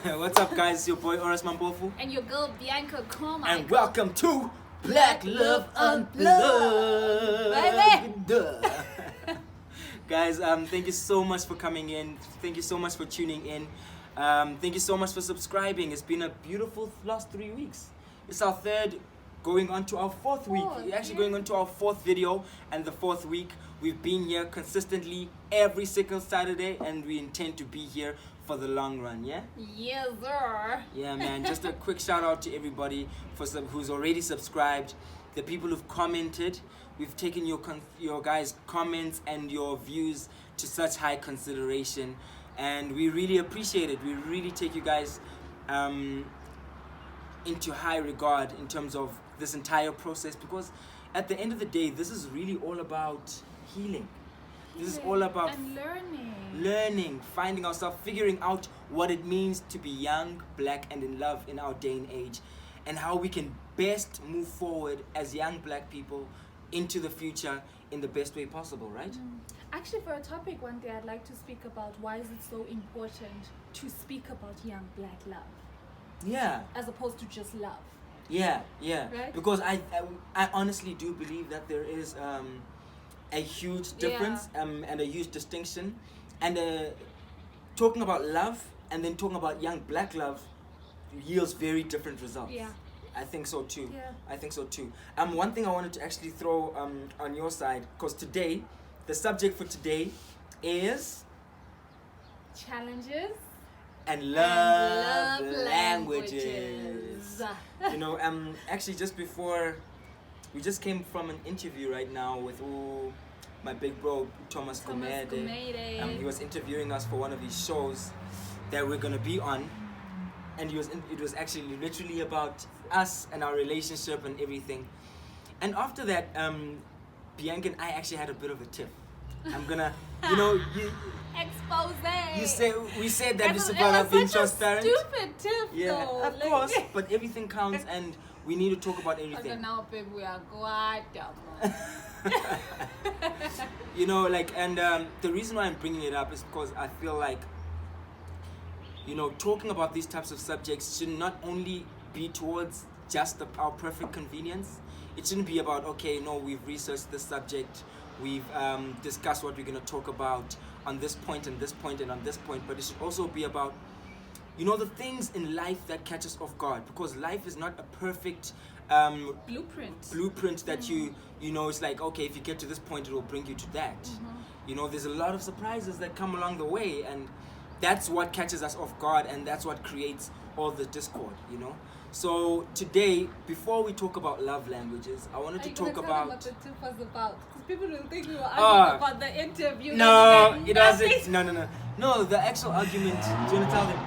What's up, guys? It's your boy Oris Mampofu. And your girl Bianca Carmichael. And welcome to Black Love Unplugged. Baby. Guys, thank you so much for coming in. Thank you so much for tuning in. Thank you so much for subscribing. It's been a beautiful last 3 weeks. It's our third, going on to our fourth week. We're actually going on to our fourth video and the fourth week. We've been here consistently every single Saturday, and we intend to be here for the long run, yeah? Yes, sir. Yeah, man. Just a quick shout out to everybody who's already subscribed, the people who've commented. We've taken your guys' comments and your views to such high consideration, and we really appreciate it. We really take you guys into high regard in terms of this entire process, because at the end of the day, this is really all about healing. This is all about and learning, finding ourselves, figuring out what it means to be young, black, and in love in our day and age, and how we can best move forward as young black people into the future in the best way possible, right? Actually, for a topic one day, I'd like to speak about why is it so important to speak about young black love. Yeah. As opposed to just love. Yeah. Right? Because I honestly do believe that there is a huge difference and a huge distinction, and talking about love and then talking about young black love yields very different results. Yeah. I think so too. Yeah. I think so too. One thing I wanted to actually throw on your side, because today, the subject for today is challenges and love languages. You know, actually just before, we just came from an interview right now with my big bro Thomas Gumede. He was interviewing us for one of his shows that we're gonna be on, and it was actually literally about us and our relationship and everything. And after that, Bianca and I actually had a bit of a tiff. I'm gonna, expose. We said that it's about us being transparent. Stupid tip, yeah, though. of course, but everything counts, and we need to talk about everything. Okay, now, babe, we are Guatemala. The reason why I'm bringing it up is because I feel like, talking about these types of subjects should not only be towards just our perfect convenience. It shouldn't be about, we've researched this subject, we've discussed what we're going to talk about on this point and this point and on this point, but it should also be about, the things in life that catch us off guard, because life is not a perfect blueprint that it's like, okay, if you get to this point, it will bring you to that. There's a lot of surprises that come along the way, and that's what catches us off guard, and that's what creates all the discord, So today, before we talk about love languages, I wanted to talk about what the tip was about, because people will think we were arguing about the interview. No, it doesn't. No, the actual argument. Do you want to tell them?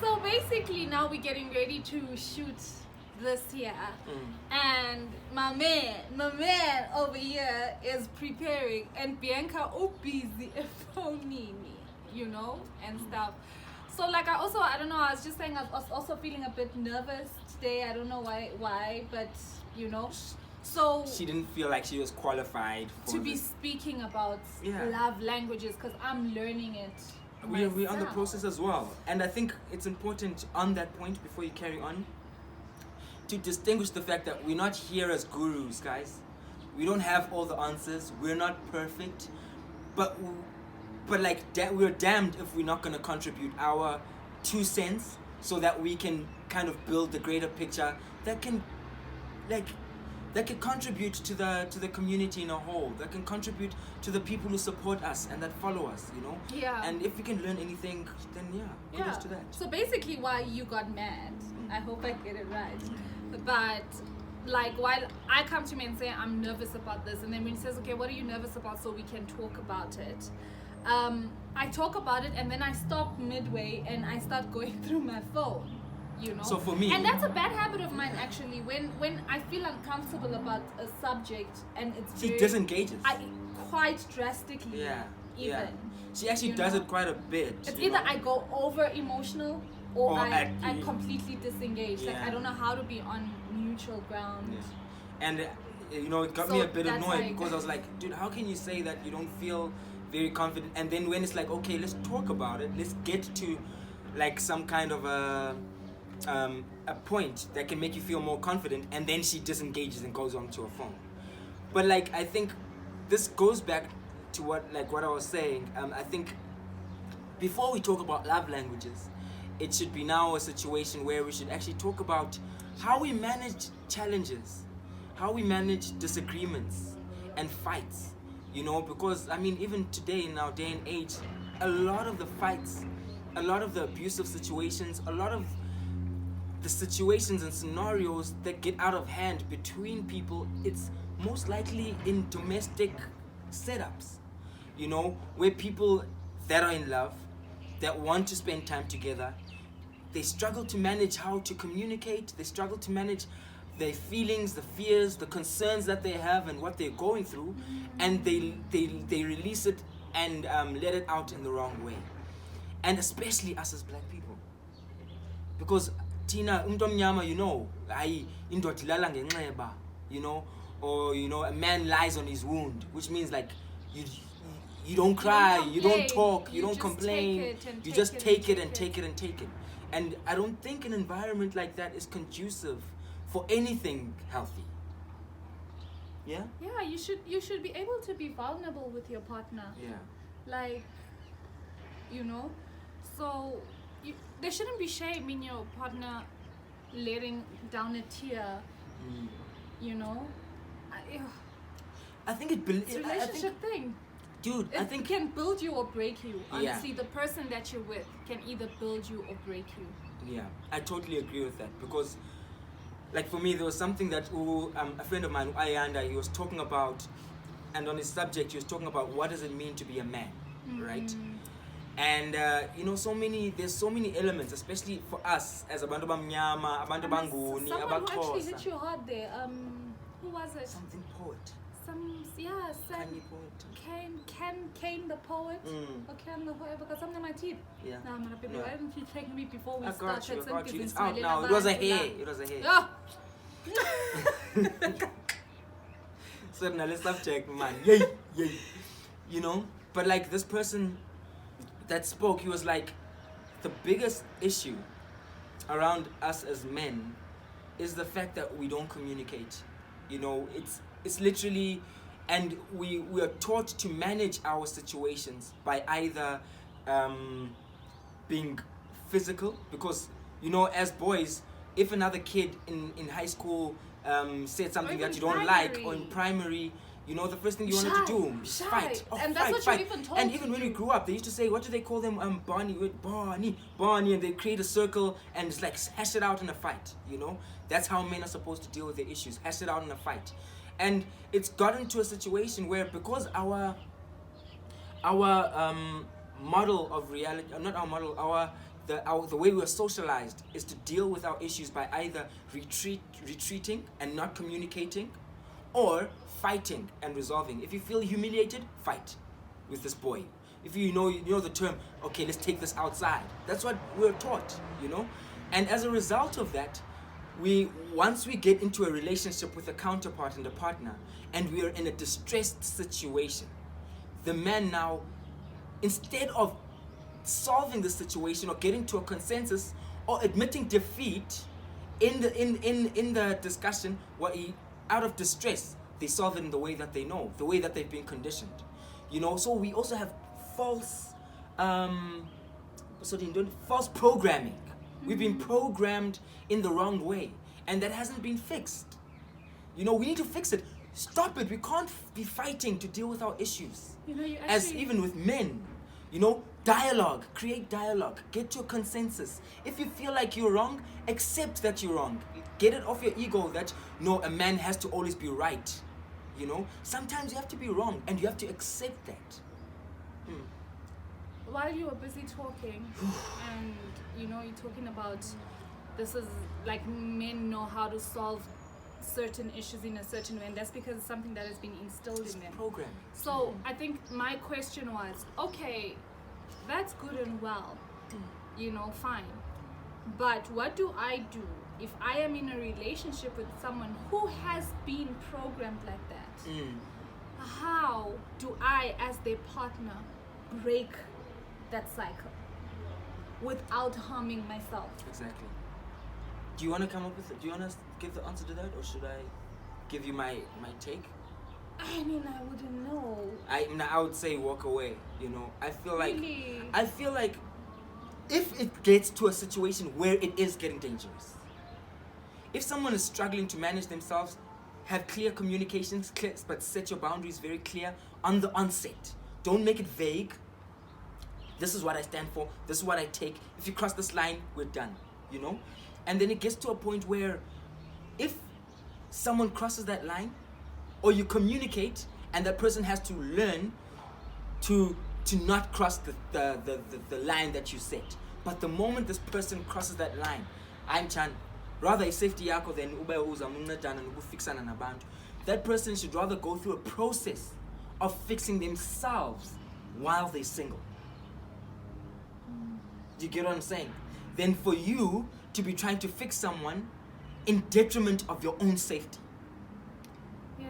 So basically, now we're getting ready to shoot this year, and my man over here is preparing, and Bianca busy phoning me, and stuff. So I don't know, I was just saying I was also feeling a bit nervous today. I don't know why, but so she didn't feel like she was qualified to be speaking about love languages, because I'm learning it. We're on the process as well, and I think it's important on that point, before you carry on, to distinguish the fact that we're not here as gurus, guys. We don't have all the answers. We're not perfect, but we're damned if we're not going to contribute our 2 cents so that we can kind of build the greater picture that can contribute to the community in a whole, that can contribute to the people who support us and that follow us, Yeah. And if we can learn anything, then kudos to that. So basically, why you got mad, I hope I get it right, but while I come to me and say I'm nervous about this, and then when he says, okay, what are you nervous about, so we can talk about it, I talk about it, and then I stop midway and I start going through my phone, So for me, and that's a bad habit of mine, actually. When I feel uncomfortable about a subject and it's she disengages. Quite drastically. Yeah. She actually does it quite a bit. It's either I go over emotional or I completely disengage. Yeah. I don't know how to be on neutral ground. Yeah. And it got me a bit annoyed, because I was like, dude, how can you say that you don't feel very confident? And then when it's like, okay, let's talk about it, let's get to like some kind of a point that can make you feel more confident, and then she disengages and goes on to her phone. But like, I think this goes back to what I was saying. I think before we talk about love languages, it should be now a situation where we should actually talk about how we manage challenges, how we manage disagreements and fights, you know, because I mean, even today in our day and age, a lot of the fights, a lot of the abusive situations, a lot of the situations and scenarios that get out of hand between people, it's most likely in domestic setups, you know, where people that are in love, that want to spend time together, they struggle to manage how to communicate, they struggle to manage their feelings, the fears, the concerns that they have and what they're going through, and they release it and let it out in the wrong way. And especially us as black people. Because Tina, umtomnyama, you know, you know, or you know, a man lies on his wound, which means like you don't cry, you don't talk, you don't complain, you just take it and take it and take it. And I don't think an environment like that is conducive for anything healthy. Yeah? Yeah, you should be able to be vulnerable with your partner. Yeah. Like, you know, so there shouldn't be shame in your partner letting down a tear. You know, I think it's a relationship thing. Dude, I think it can build you or break you. Honestly, the person that you're with can either build you or break you. Yeah, I totally agree with that, because like for me, there was something that a friend of mine, Ayanda, he was talking about, and on his subject he was talking about what does it mean to be a man, right? And you know, there's so many elements, especially for us as abantu bamnyama, abantu banguni, someone who actually hit you hard there. Who was it? Something poet. Kane the poet, or Ken the poet, because I'm on my teeth. Yeah. Nah, man, people, why didn't you take me before we I got started? you. It's out now. It was a hair. Oh. So now let's subject, man. Yay. You know, but like this person that spoke, he was like, the biggest issue around us as men is the fact that we don't communicate. You know, it's literally, and we are taught to manage our situations by either being physical, because you know, as boys, if another kid in high school said something that you don't like, or in primary, you know, the first thing you wanted to do is fight. And that's what you're even told. And even when we grew up, they used to say, what do they call them? Barney, and they create a circle and it's like hash it out in a fight. You know, that's how men are supposed to deal with their issues. Hash it out in a fight. And it's gotten to a situation where, because our model of reality, not our model, the way we are socialized is to deal with our issues by either retreating and not communicating, or fighting and resolving. If you feel humiliated, fight with this boy. If you know the term, okay, let's take this outside. That's what we're taught, you know. And as a result of that, once we get into a relationship with a counterpart and a partner, and we are in a distressed situation, the man now, instead of solving the situation or getting to a consensus or admitting defeat in the discussion, out of distress, they solve it in the way that they know, the way that they've been conditioned, you know. So we also have false programming. We've been programmed in the wrong way, and that hasn't been fixed. You know, we need to fix it. Stop it. We can't be fighting to deal with our issues. You know, as even with men, you know, dialogue, create dialogue, get to a consensus. If you feel like you're wrong, accept that you're wrong. Get it off your ego that, no, a man has to always be right. You know, sometimes you have to be wrong, and you have to accept that. While you were busy talking, and you know, you're talking about this is like men know how to solve certain issues in a certain way, and that's because it's something that has been instilled in them. Program. So I think my question was, okay, that's good and well, you know, fine. But what do I do if I am in a relationship with someone who has been programmed like that? How do I, as their partner, break that cycle? without harming myself. Exactly. Do you want to come up with it? Do you want to give the answer to that, or should I give you my take? I mean, I wouldn't know. I would say walk away. You know, I feel like Really? I feel like if it gets to a situation where it is getting dangerous, if someone is struggling to manage themselves, have clear communications, but set your boundaries very clear on the onset. Don't make it vague. This is what I stand for. This is what I take. If you cross this line, we're done. You know? And then it gets to a point where if someone crosses that line, or you communicate and that person has to learn to not cross the line that you set. But the moment this person crosses that line, rather a safety yako than that person should rather go through a process of fixing themselves while they're single. Do you get what I'm saying? Then for you to be trying to fix someone in detriment of your own safety. Yeah.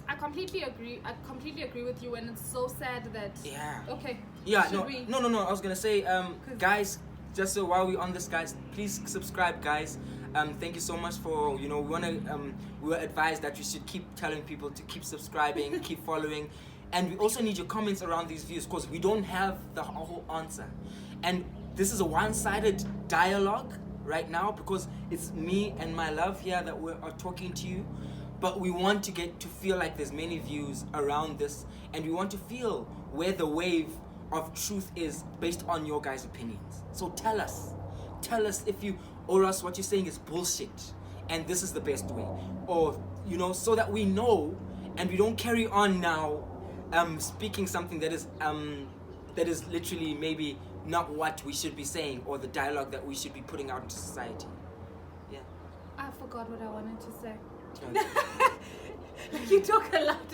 I completely agree with you, and it's so sad that. Yeah. Okay. Yeah. No. I was gonna say, guys, just so while we're on this, guys, please subscribe, guys. Thank you so much for we were advised that we should keep telling people to keep subscribing, keep following, and we also need your comments around these views because we don't have the whole answer, and this is a one-sided dialogue right now because it's me and my love here that are talking to you. But we want to get to feel like there's many views around this, and we want to feel where the wave of truth is based on your guys' opinions. So tell us if you, or else what you're saying is bullshit, and this is the best way, or so that we know, and we don't carry on now, speaking something that is literally maybe not what we should be saying, or the dialogue that we should be putting out into society. Yeah. I forgot what I wanted to say. You talk a lot.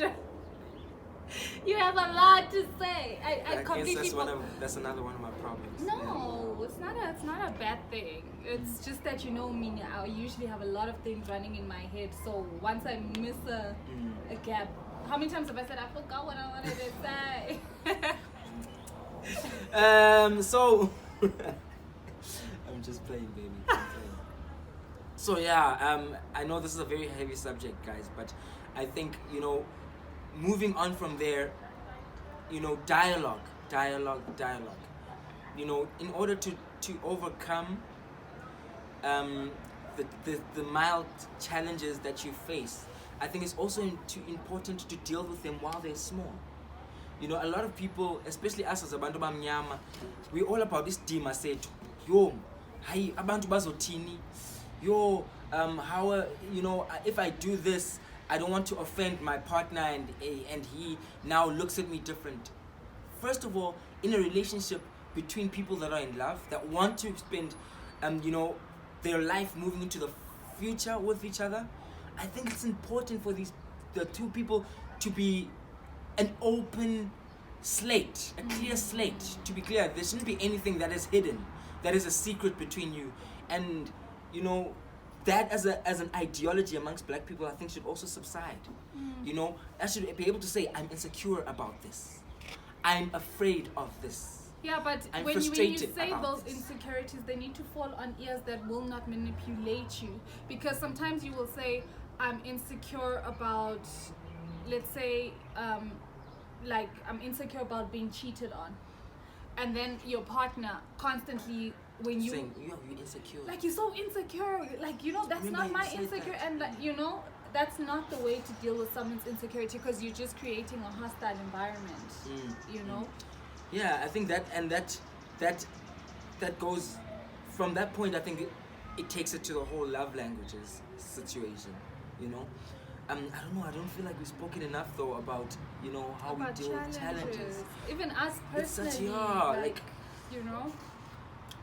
You have a lot to say. I completely. That's another one of my problems. No, yeah. It's not a bad thing. It's just that me, I usually have a lot of things running in my head. So once I miss a gap, how many times have I said I forgot what I wanted to say? So I'm just playing, baby. So yeah, I know this is a very heavy subject, guys, but I think, moving on from there, dialogue. In order to overcome the mild challenges that you face, I think it's also important to deal with them while they're small. A lot of people, especially us as abantu bamnyama, we're all about this dima sethu. Yo, hayi abantu bazothini. Yo, how if I do this, I don't want to offend my partner, and he now looks at me different. First of all, in a relationship between people that are in love, that want to spend, their life moving into the future with each other, I think it's important for the two people to be an open slate, a clear slate. To be clear, there shouldn't be anything that is hidden, that is a secret between you, and that as an ideology amongst black people, I think should also subside. I should be able to say, I'm insecure about this. I'm afraid of this. Yeah, but when you say those insecurities, they need to fall on ears that will not manipulate you. Because sometimes you will say, I'm insecure about, let's say, I'm insecure about being cheated on. And then your partner constantly, when you're insecure, like, you're so insecure, like, that's not my insecure, and that's not the way to deal with someone's insecurity, because you're just creating a hostile environment. Yeah, I think that goes from that point. I think it takes it to the whole love languages situation. I don't know. I don't feel like we've spoken enough though about how we deal with challenges. Even us personally,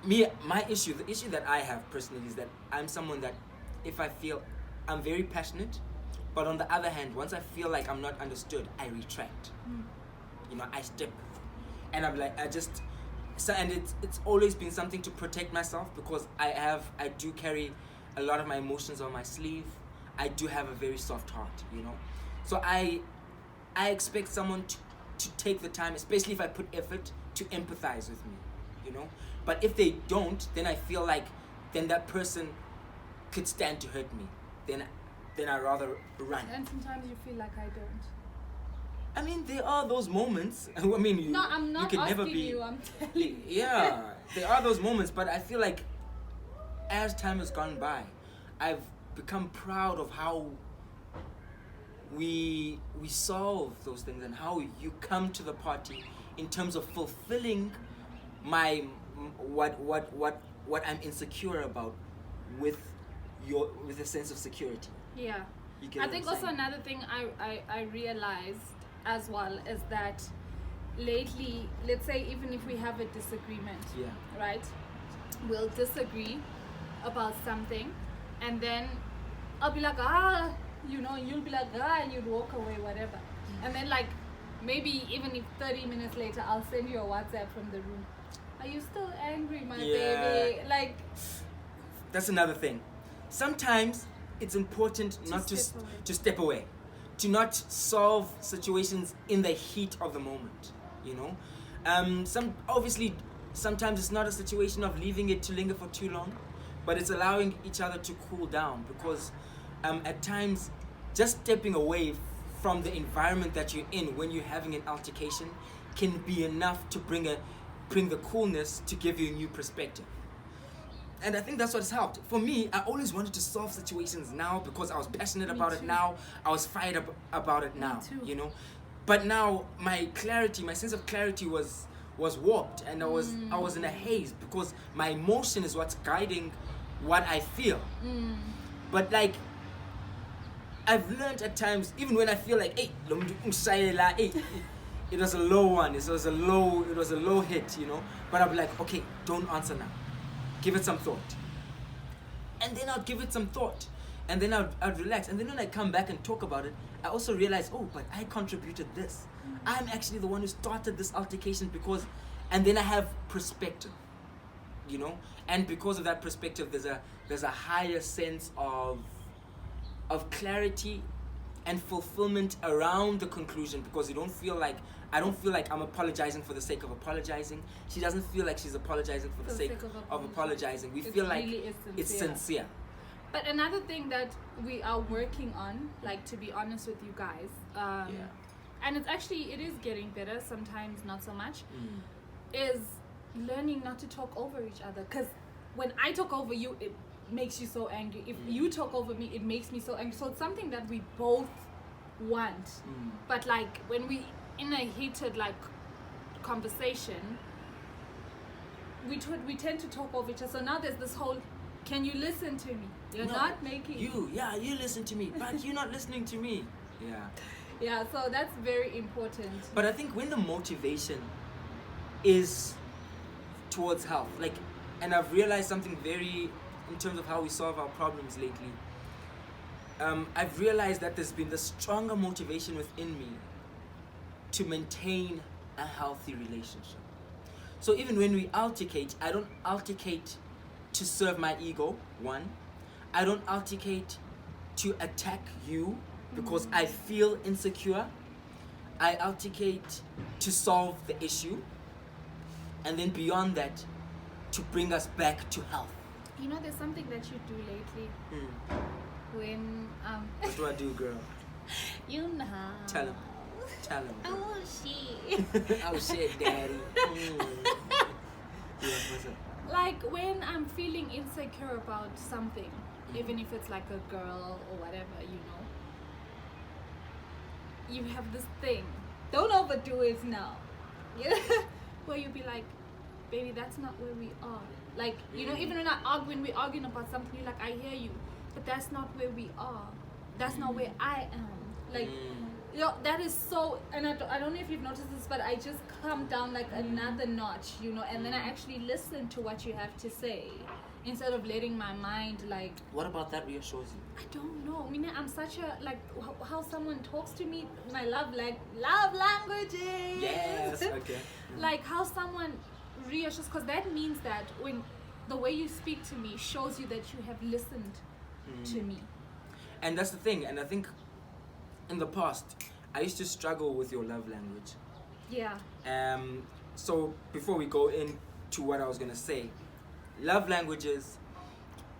the issue that I have personally is that I'm someone that, if I feel, I'm very passionate, but on the other hand, once I feel like I'm not understood, I retract. I step, and I'm like, and it's always been something to protect myself, because I do carry a lot of my emotions on my sleeve. I do have a very soft heart, so I expect someone to take the time, especially if I put effort, to empathize with me, you know. But if they don't, then I feel like then that person could stand to hurt me. Then I'd rather run. And sometimes you feel like I don't. I mean, there are those moments. I mean, no, I'm not you can asking never be. you. I'm telling you. Yeah, there are those moments, but I feel like as time has gone by, I've become proud of how we solve those things and how you come to the party in terms of fulfilling my what I'm insecure about with a sense of security. Yeah. I think also another thing I realized as well is that lately, let's say even if we have a disagreement, right? We'll disagree about something, and then I'll be like, you'll be like, and you'd walk away, whatever. And then like maybe even if 30 minutes later I'll send you a WhatsApp from the room. Are you still angry, my baby? Like, that's another thing. Sometimes it's important to step away, to not solve situations in the heat of the moment, you know. Sometimes it's not a situation of leaving it to linger for too long, but it's allowing each other to cool down, because at times just stepping away from the environment that you're in when you're having an altercation can be enough to bring the coolness to give you a new perspective. And I think that's what's helped. For me, I always wanted to solve situations now because I was passionate about it now. I was fired up about it now, you know. But now my sense of clarity was warped, and I was in a haze because my emotion is what's guiding what I feel. But like, I've learned at times, even when I feel like, hey, it was a low one, it was a low hit, you know. But I'll be like, okay, don't answer now. Give it some thought. And then I'll give it some thought. And then I'll relax. And then when I come back and talk about it, I also realize, oh, but I contributed this. I'm actually the one who started this altercation because... And then I have perspective, you know? And because of that perspective, there's a higher sense of clarity and fulfillment around the conclusion, because I don't feel like I'm apologizing for the sake of apologizing. She doesn't feel like she's apologizing for the sake of apologizing. We feel like really it's sincere. But another thing that we are working on, like, to be honest with you guys, and it is getting better, sometimes not so much, is learning not to talk over each other. Because when I talk over you, it makes you so angry. If you talk over me, it makes me so angry. So it's something that we both want. But like when we in a heated like conversation, we tend to talk over each other. So now there's this whole, can you listen to me? You're not making you listen to me, but you're not listening to me. Yeah, so that's very important. But I think when the motivation is towards health, like, and I've realized something very in terms of how we solve our problems lately. I've realized that there's been the stronger motivation within me to maintain a healthy relationship. So even when we altercate, I don't altercate to serve my ego, one. I don't altercate to attack you because I feel insecure. I altercate to solve the issue. And then beyond that, to bring us back to health. You know, there's something that you do lately. When What do I do, girl? You know. Tell him. Oh shit. Oh shit, daddy. Yeah, what's up? Like when I'm feeling insecure about something, even if it's like a girl or whatever, you know. You have this thing. Don't overdo it now. Where you be like, baby, that's not where we are. Like, you know, even when we're arguing about something, you're like, I hear you, but that's not where we are. That's not where I am. Like, you know, that is so, and I don't know if you've noticed this, but I just come down like another notch, you know, and then I actually listen to what you have to say instead of letting my mind like... What about that reassures you? I don't know. I mean, I'm such a, like, how someone talks to me, my love languages. Yes, okay. Like how someone reassures, because that means that when the way you speak to me shows you that you have listened to me. And that's the thing, and I think in the past I used to struggle with your love language. Yeah. So before we go in, to what I was going to say. Love languages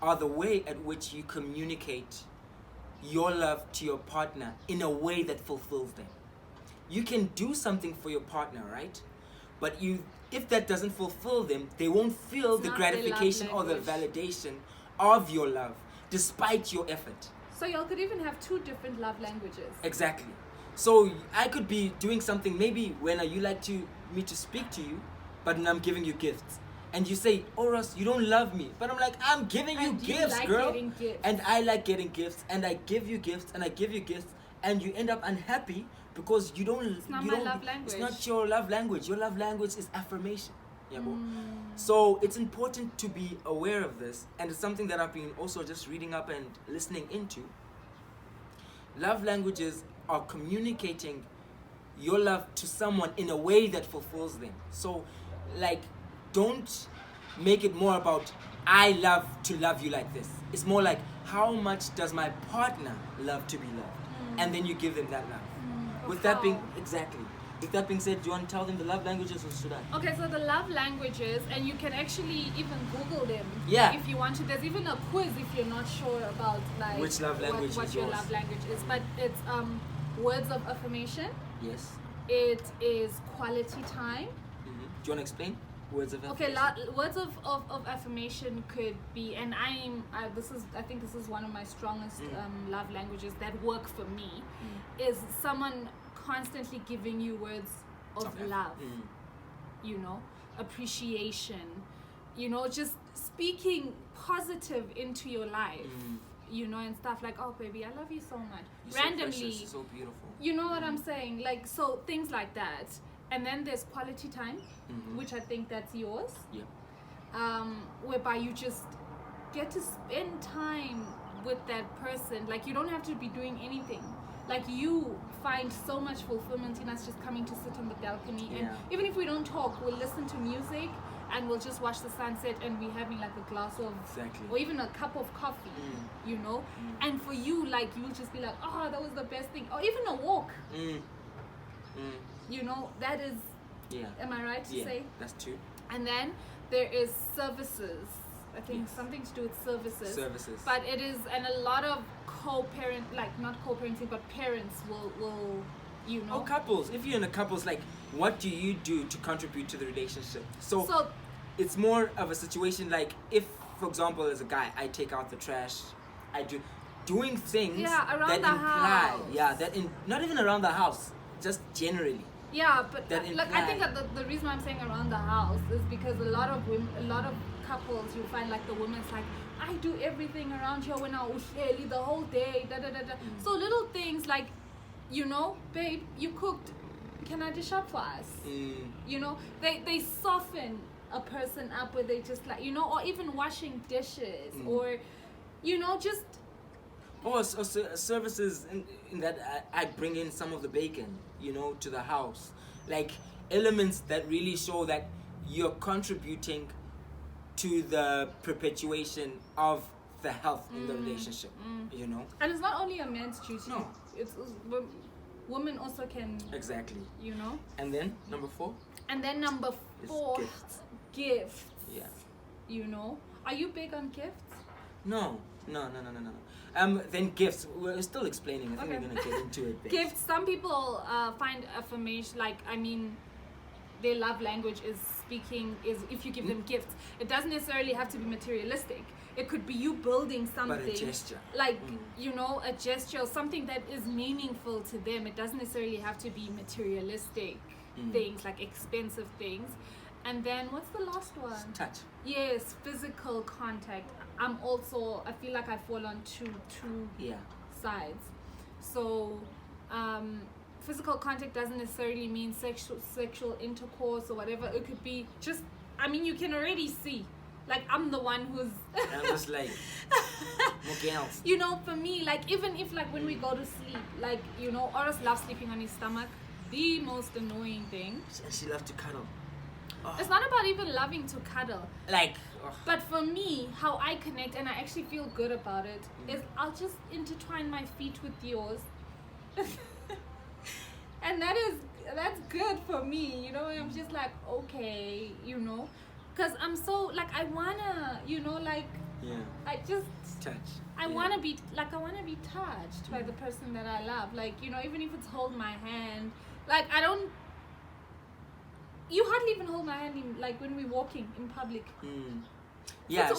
are the way at which you communicate your love to your partner in a way that fulfills them. You can do something for your partner, right? But if that doesn't fulfill them, they won't feel the gratification or the validation of your love, despite your effort. So y'all could even have two different love languages. Exactly. So I could be doing something, maybe when you like me to speak to you, but I'm giving you gifts. And you say, oh, Ross, you don't love me. But I'm like, I'm giving you gifts, girl. And I like getting gifts. And I give you gifts. And I give you gifts. And you end up unhappy because you don't... It's not my love language. It's not your love language. Your love language is affirmation. Yeah, So it's important to be aware of this. And it's something that I've been also just reading up and listening into. Love languages are communicating your love to someone in a way that fulfills them. So, like... Don't make it more about I love to love you like this. It's more like how much does my partner love to be loved? And then you give them that love. With that being said, do you want to tell them the love languages or should I? Okay, so the love languages, and you can actually even Google them. Yeah. If you want to. There's even a quiz if you're not sure about like which love language what your love language is. But it's words of affirmation. Yes. It is quality time. Do you want to explain? Words of affirmation. Okay, words of affirmation could be, and I think this is one of my strongest love languages that work for me, is someone constantly giving you words of love, you know, appreciation, you know, just speaking positive into your life, you know, and stuff like, oh baby, I love you so much. You're randomly, so precious, so beautiful. You know what I'm saying? Like, so things like that. And then there's quality time, which I think that's yours. Yeah. Whereby you just get to spend time with that person. Like, you don't have to be doing anything. Like, you find so much fulfillment in us just coming to sit on the balcony. And even if we don't talk, we'll listen to music and we'll just watch the sunset and we're having like a glass of, or even a cup of coffee, you know? And for you, like, you'll just be like, oh, that was the best thing. Or even a walk. You know, that is, am I right to say? That's true. And then there is services. I think something to do with services. Services. But it is, and a lot of co-parent, like not co-parenting, but parents will, you know. Or couples. If you're in a couple's, like, what do you do to contribute to the relationship? So it's more of a situation like if, for example, as a guy, I take out the trash, I do doing things around that the house. Not even around the house, just generally. Yeah, but like I think that the reason why I'm saying around the house is because a lot of couples, you find like the woman's like, I do everything around here when I was the whole day, So little things like, you know, babe, you cooked, can I dish up for us? You know, they soften a person up where they just like, you know, or even washing dishes or, you know, just. Or services in that I bring in some of the bacon, you know, to the house. Like elements that really show that you're contributing to the perpetuation of the health in the relationship, you know. And it's not only a man's duty. No. It's women also can. Exactly. You know. And then number 4. And then number 4, gifts. Yeah. You know. Are you big on gifts? No. Then gifts. We're still explaining. I think we're gonna get into it. Gifts. Some people find affirmation, like, I mean, their love language is speaking. Is if you give them gifts, it doesn't necessarily have to be materialistic. It could be you building something. But a gesture. Like you know, a gesture, something that is meaningful to them. It doesn't necessarily have to be materialistic things, like expensive things. And then what's the last one? Touch. Yes, physical contact. I feel like I fall on two sides. So physical contact doesn't necessarily mean sexual intercourse or whatever. It could be just, I mean, you can already see. Like, I'm the one who's... I'm just like, what else? You know, for me, like, even if, like, when we go to sleep, like, you know, Oris loves sleeping on his stomach. The most annoying thing. And she loves to cuddle. Oh. It's not about even loving to cuddle. Like... But for me, how I connect, and I actually feel good about it, is I'll just intertwine my feet with yours. And that's good for me, you know. I'm just like, okay, you know. Because I'm so, like, I wanna, I just... Touch. I wanna be touched by the person that I love. Like, even if it's hold my hand. Like, I don't... You hardly even hold my hand, like, when we're walking in public. Yeah.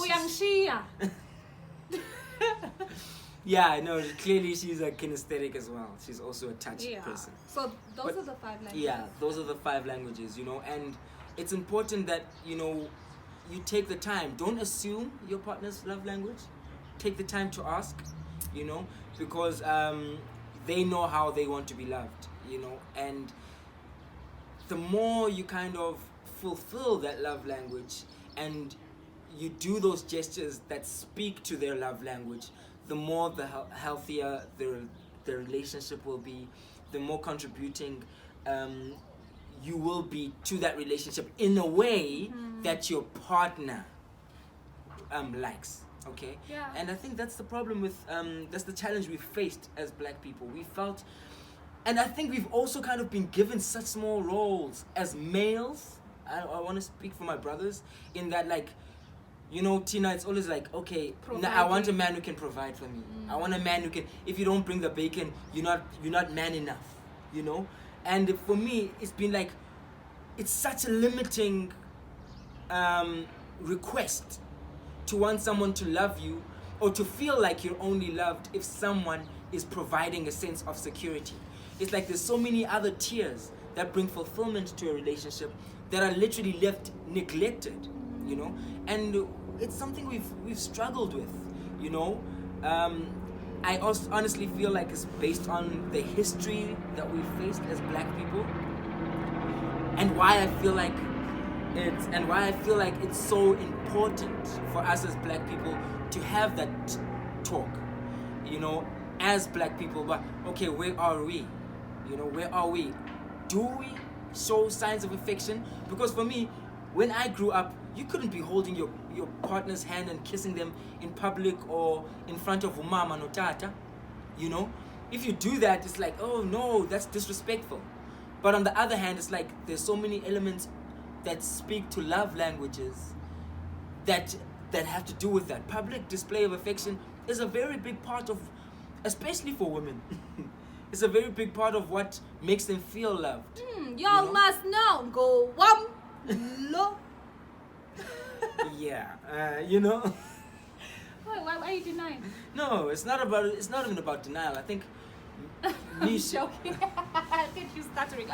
Yeah, I know. Clearly, she's a kinesthetic as well. She's also a touch person. So those are the 5 languages. Yeah, those are the 5 languages, and it's important that, you take the time. Don't assume your partner's love language. Take the time to ask, because they know how they want to be loved, and the more you kind of fulfill that love language and you do those gestures that speak to their love language, the more the healthier the relationship will be, the more contributing you will be to that relationship in a way that your partner likes. Okay? Yeah. And I think that's the problem with, that's the challenge we faced as Black people. We felt, and I think we've also kind of been given such small roles as males. I want to speak for my brothers in that, like, Tina, it's always like, okay, I want a man who can provide for me. I want a man who can, if you don't bring the bacon, you're not man enough, And for me, it's been like, it's such a limiting request to want someone to love you or to feel like you're only loved if someone is providing a sense of security. It's like there's so many other tiers that bring fulfillment to a relationship that are literally left neglected, and it's something we've struggled with, I also honestly feel like it's based on the history that we've faced as Black people, and why I feel like it's so important for us as Black people to have that talk, as Black people. But okay, where are we? Where are we? Do we show signs of affection? Because for me, when I grew up, you couldn't be holding your partner's hand and kissing them in public or in front of umama no tata. If you do that, it's like, oh no, that's disrespectful. But on the other hand, it's like there's so many elements that speak to love languages that have to do with that. Public display of affection is a very big part of, especially for women. It's a very big part of what makes them feel loved. Y'all must know. Go lo. Yeah, Why are you denying? No, it's not even about denial. I think. I'm joking. I think you're stuttering.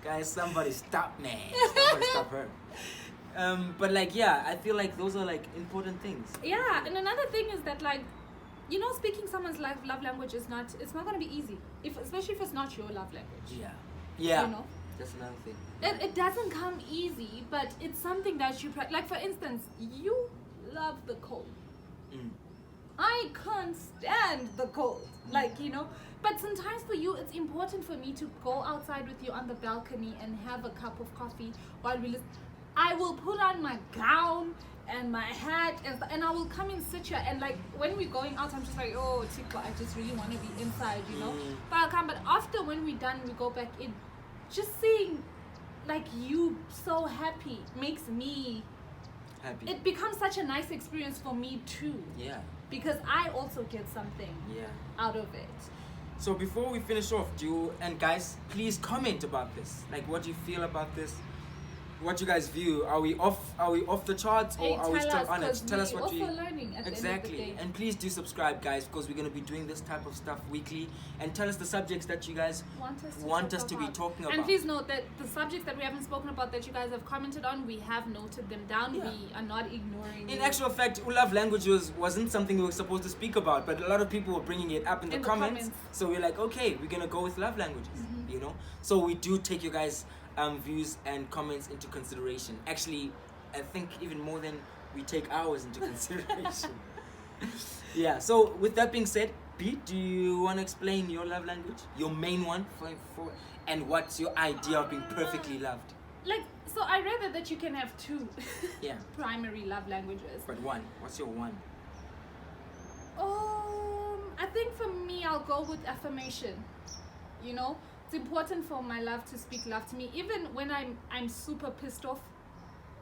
Guys, somebody stop me. Somebody stop her. But I feel like those are like important things. Yeah, and another thing is that speaking someone's love language it's not going to be easy, especially if it's not your love language. Yeah. That's another thing. It doesn't come easy, but it's something that you like. For instance, you love the cold. I can't stand the cold. But sometimes for you, it's important for me to go outside with you on the balcony and have a cup of coffee while we listen. I will put on my gown and my hat and I will come and sit here, and when we're going out, I'm just like, oh Tiko, I just really want to be inside, But I'll come. But after, when we're done, we go back in. Just seeing you so happy makes me happy. It becomes such a nice experience for me too. Yeah. Because I also get something out of it. So before we finish off, and guys, please comment about this. What do you feel about this? What you guys view? Are we off the charts, or are we still on it? Tell us what you. Also learning at exactly. The end of the day. And please do subscribe, guys, because we're going to be doing this type of stuff weekly. And tell us the subjects that you guys want us to be talking about. And please note that the subjects that we haven't spoken about that you guys have commented on, we have noted them down. Yeah. We are not ignoring. In actual fact, love language wasn't something we were supposed to speak about, but a lot of people were bringing it up in the comments. So we're like, okay, we're going to go with love languages. So we do take you guys views and comments into consideration. Actually, I think even more than we take ours into consideration. Yeah, so with that being said, Pete, do you want to explain your love language? Your main one for and what's your idea of being perfectly loved? So I read that you can have 2 primary love languages. But one, what's your one? I think for me, I'll go with affirmation. it's important for my love to speak love to me, even when I'm super pissed off.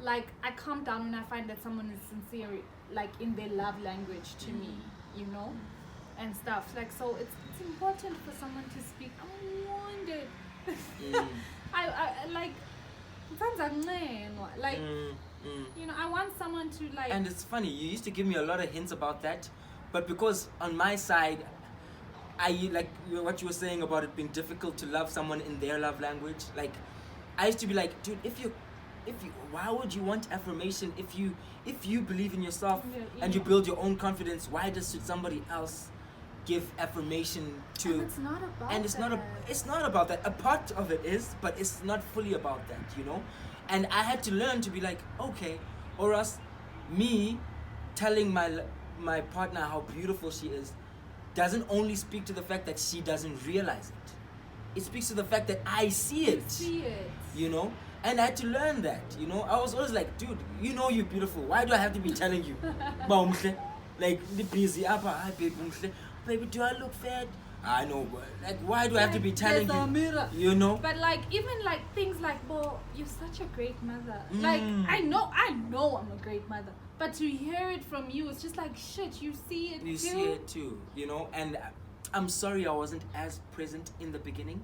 Like, I calm down when I find that someone is sincere, like in their love language to me, you know, and stuff. Like, so it's important for someone to speak. I'm wounded. I like, like, you know, I want someone to like. And it's funny, you used to give me a lot of hints about that, but because on my side, I like what you were saying about it being difficult to love someone in their love language. Like, I used to be like, dude, if you, why would you want affirmation if you believe in yourself and you build your own confidence? Why should somebody else give affirmation to? And it's not about. And it's not about that. A part of it is, but it's not fully about that, you know. And I had to learn to be like, okay, or else me telling my partner how beautiful she is doesn't only speak to the fact that she doesn't realize it. It speaks to the fact that I see it. You know? And I had to learn that, you know? I was always like, dude, you know you're beautiful. Why do I have to be telling you? Like, baby, do I look fat? I know, but like, why do I have to be telling you? You know? But like, even like things like, well, you're such a great mother. Like, I know I'm a great mother. But to hear it from you, it's just like, shit, you see it too. You see it too, you know? And I'm sorry I wasn't as present in the beginning.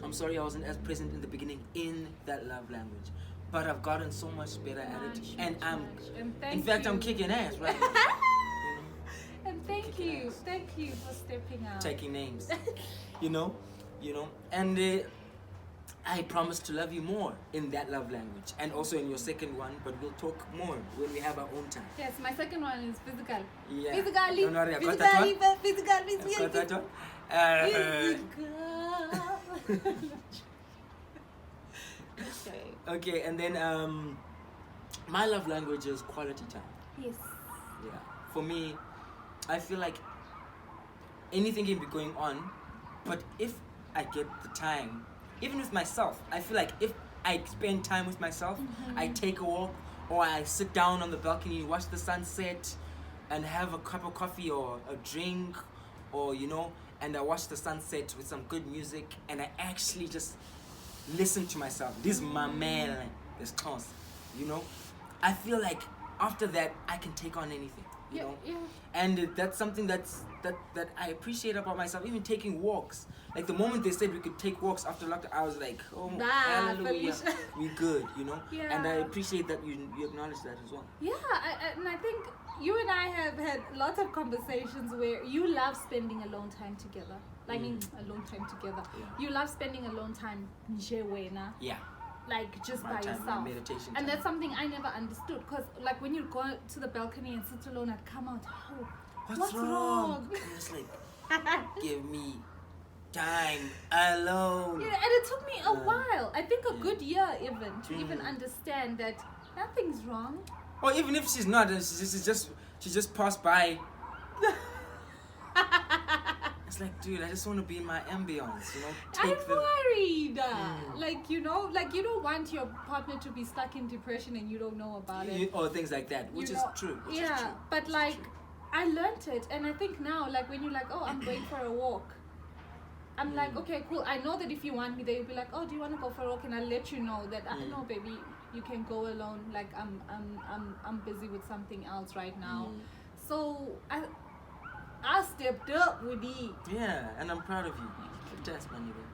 I'm sorry I wasn't as present in the beginning in that love language. But I've gotten so much better at it. And in fact, I'm kicking ass, right? You know? And thank you for stepping out. Taking names, you know? And I promise to love you more in that love language, and also in your second one, but we'll talk more when we have our own time. Yes, my second one is physical. Yeah. Physically. Don't worry, I got that one. Physical. Got that one? Okay, and then my love language is quality time. Yes. Yeah. For me, I feel like anything can be going on, but if I get the time, even with myself, I feel like if I spend time with myself, I take a walk, or I sit down on the balcony, watch the sunset, and have a cup of coffee or a drink, or you know, and I watch the sunset with some good music, and I actually just listen to myself. This is my man, this close, you know. I feel like after that, I can take on anything. You know? Yeah. And that's something that I appreciate about myself. Even taking walks, like the moment they said we could take walks after lockdown, I was like, oh, hallelujah, we good, you know. Yeah. And I appreciate that you acknowledge that as well. Yeah, and I think you and I have had lots of conversations where you love spending alone time together. I mean, alone time together. Yeah. You love spending alone time, yeah. Like just my by time, yourself. my meditation and time. that's something I never understood, because like when you go to the balcony and sit alone, I'd come out, oh, what's wrong? And it's like, give me time alone. Yeah, and it took me a while, I think a good year even, to even understand that nothing's wrong. Or even if she's not, she just passed by. It's like, dude, I just want to be in my ambience, you know. I'm worried. Like, you know, like you don't want your partner to be stuck in depression and you don't know about it. Or things like that, which is true. But like, I learned it, and I think now, like when you're like, oh, I'm going for a walk, I'm like, okay, cool. I know that if you want me there, you'll be like, oh, do you want to go for a walk? And I'll let you know that, no, baby, you can go alone. Like, I'm busy with something else right now. So I stepped up with it. Yeah, and I'm proud of you. That's my nigga.